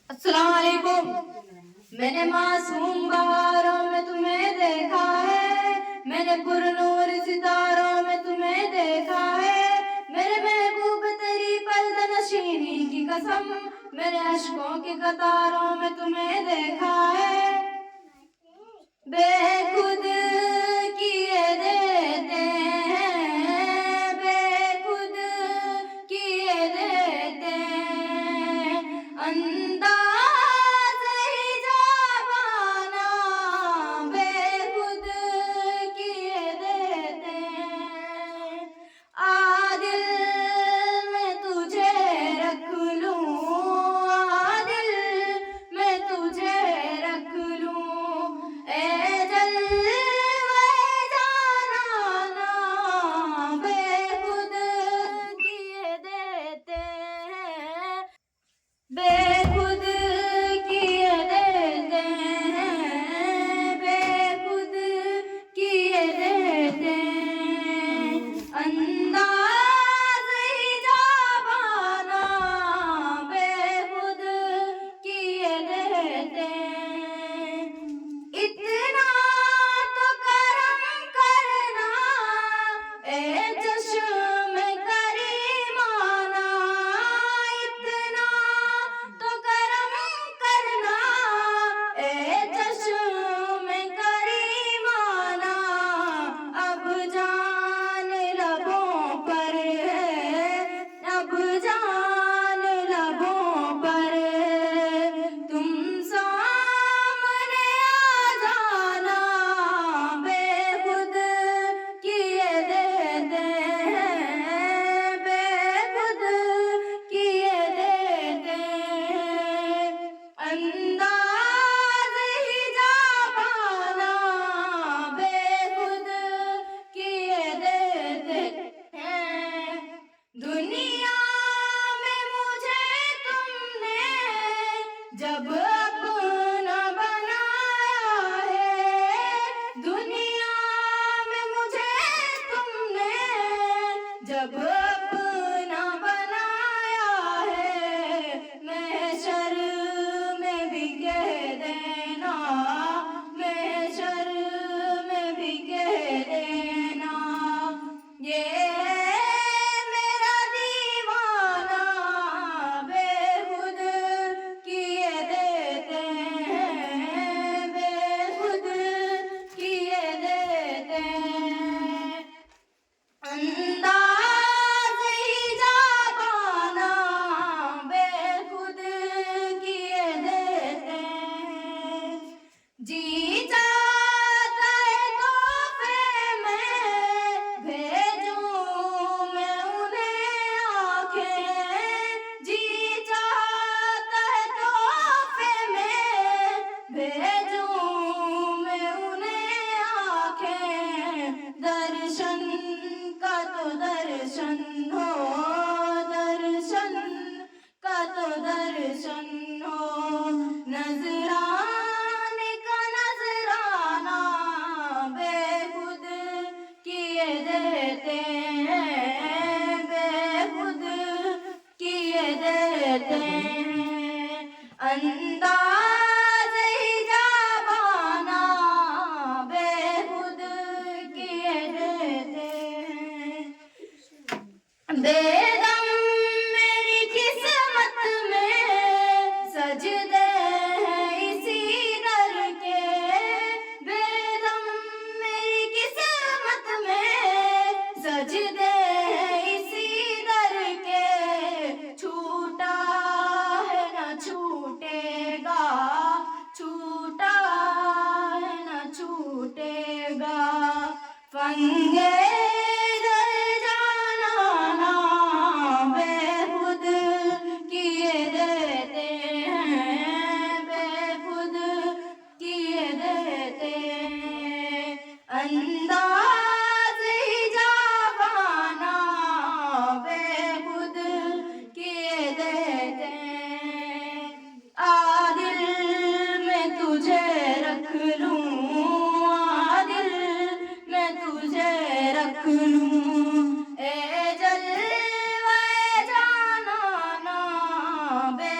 अस्सलाम वालेकुम। मैंने मासूम बहारों में तुम्हें देखा है, मैंने पुरनूर सितारों में तुम्हें देखा है। मेरे महबूब तेरी पर्दनशीनी की कसम, मेरे अश्कों की कतारों में तुम्हें देखा है। बेखुद किए देते हैं, बेखुद किए देते हैं, अंदाज़ ही जावाना बेखुद किए देते हैं। आदिल मैं तुझे रख लूं, आदिल मैं तुझे रख लूं, ए जलवे जानाना बेखुद किए देते हैं, बेखुद किए देते हैं, बेखुद किए देते हैं, अंदाज़ ही जावाना बेखुद किए देते हैं। इतना तो करम करना ए चश्म करीमाना, इतना तो करम करना ए चश्म करीमाना। अब जान लबों पर है, अब जान लबों पर है, तुम सामने आ जाना बेखुद किए देते हैं, बेखुद किए देते हैं, अंदाज़ ही जावाना बेखुद किए देते हैं। दुनिया में मुझे तुमने जब अपना बनाया है, दुनिया में मुझे तुमने जब अपना बनाया है, महशर में भी कह देना, महशर में भी कह देना, ये मेरा दीवाना बेखुद किए देते हैं, बेखुद किए देते हैं, अंदाज़ ही जावाना बेखुद किए देते हैं। जी चाहता है तोहफे में भेजूं मैं उन्हें आँखें, जी चाहता है तोहफे में भेजूं मैं उन्हें आँखें, दर्शन का तो दर्शन हो, दर्शन का तो दर्शन हो, नजराने का नजराना बेखुद किए देते हैं, बेखुद किए देते हैं, अंदाज़ ही जावाना बेखुद किए देते हैं। बेदम मेरी किस्मत में सजदे हैं इसी दर के, बेदम मेरी किस्मत में सजदे हैं इसी दर के, छूटा है न छूटेगा, छूटा है न छूटेगा, फंगे बेखुद किए देते हैं, बेखुद किए देते हैं, अंदाज़ ही जावाना बेखुद किए देते हैं। आदिल मैं तुझे रख लूं, आदिल मैं तुझे रख लूं, ए जलवे जानाना बे